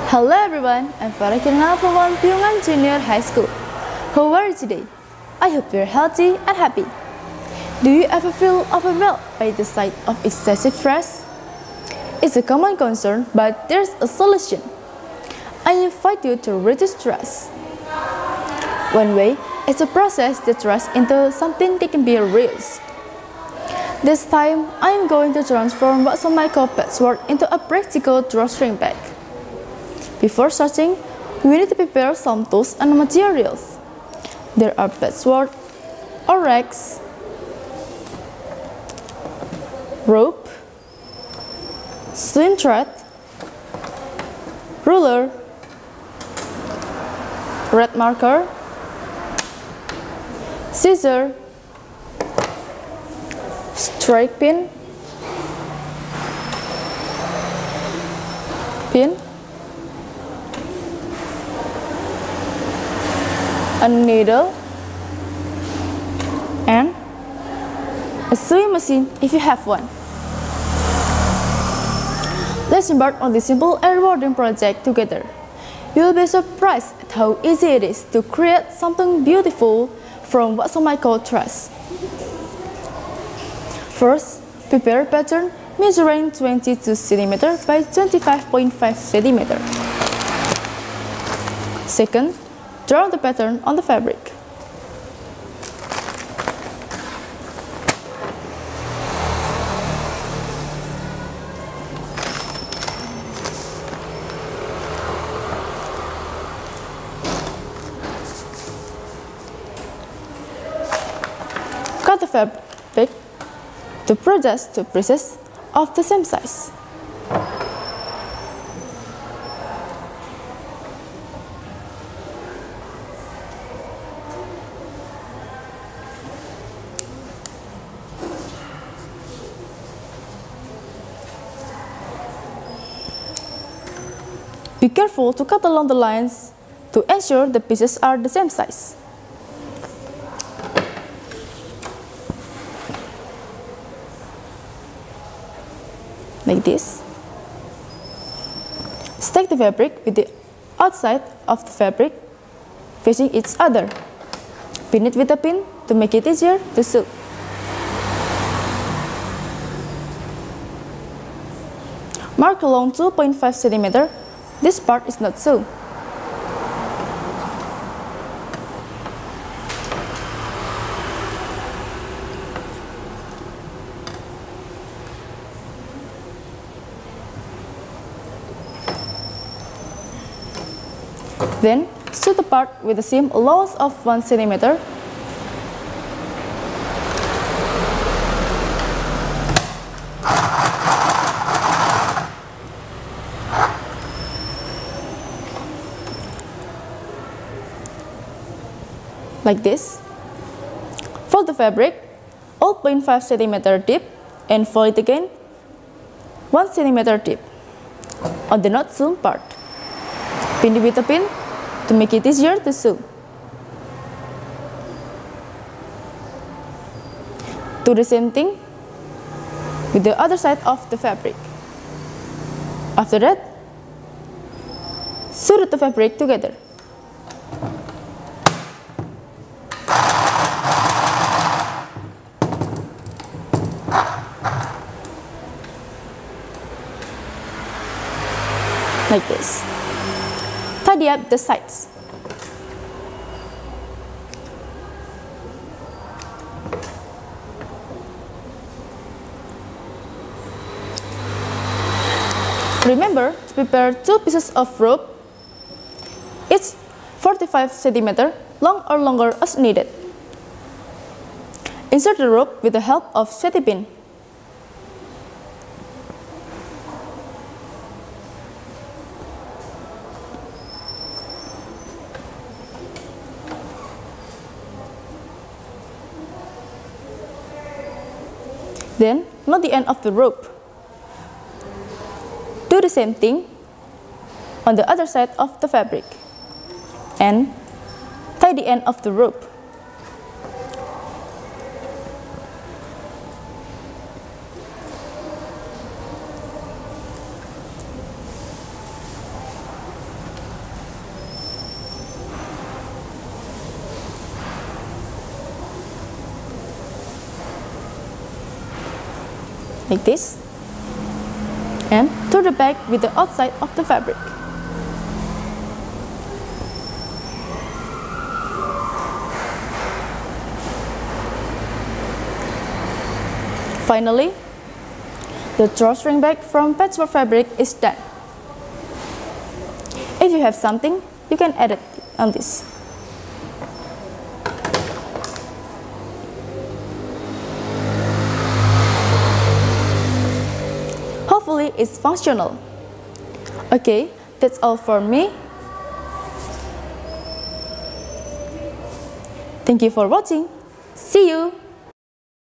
Hello everyone, I'm Kireyna from Pyongan Junior High School. How are you today? I hope you're healthy and happy. Do you ever feel overwhelmed by the sight of excessive stress? It's a common concern, but there's a solution. I invite you to reduce stress. One way is to process the stress into something that can be reused. This time, I am going to transform what's on my patchwork into a practical drawstring bag. Before starting, we need to prepare some tools and materials. There are patchwork, or rags, rope, swing thread, ruler, red marker, scissors, strike pin, a needle, and a sewing machine if you have one. Let's embark on this simple and rewarding project together. You will be surprised at how easy it is to create something beautiful from what's on my threads. First, prepare a pattern measuring 22 cm by 25.5 cm. Second, draw the pattern on the fabric. Cut the fabric to produce two pieces of the same size. Be careful to cut along the lines to ensure the pieces are the same size. Like this. Stack the fabric with the outside of the fabric facing each other. Pin it with a pin to make it easier to sew. Mark along 2.5 cm. This part is not sewn. Then, sew the part with a seam allowance of 1 cm. Like this. Fold the fabric 0.5 cm deep and fold it again 1 cm deep on the not sewn part. Pin it with a pin to make it easier to sew. Do the same thing with the other side of the fabric. After that, sew the fabric together. Like this. Tidy up the sides. Remember to prepare two pieces of rope, each 45 cm long or longer as needed. Insert the rope with the help of safety pin. Then, knot the end of the rope. Do the same thing on the other side of the fabric. And tie the end of the rope. like this, and to the back with the outside of the fabric. Finally, the drawstring bag from patchwork fabric is done. If you have something, you can add it on this. Hopefully it's functional. Okay, that's all for me. Thank you for watching. See you!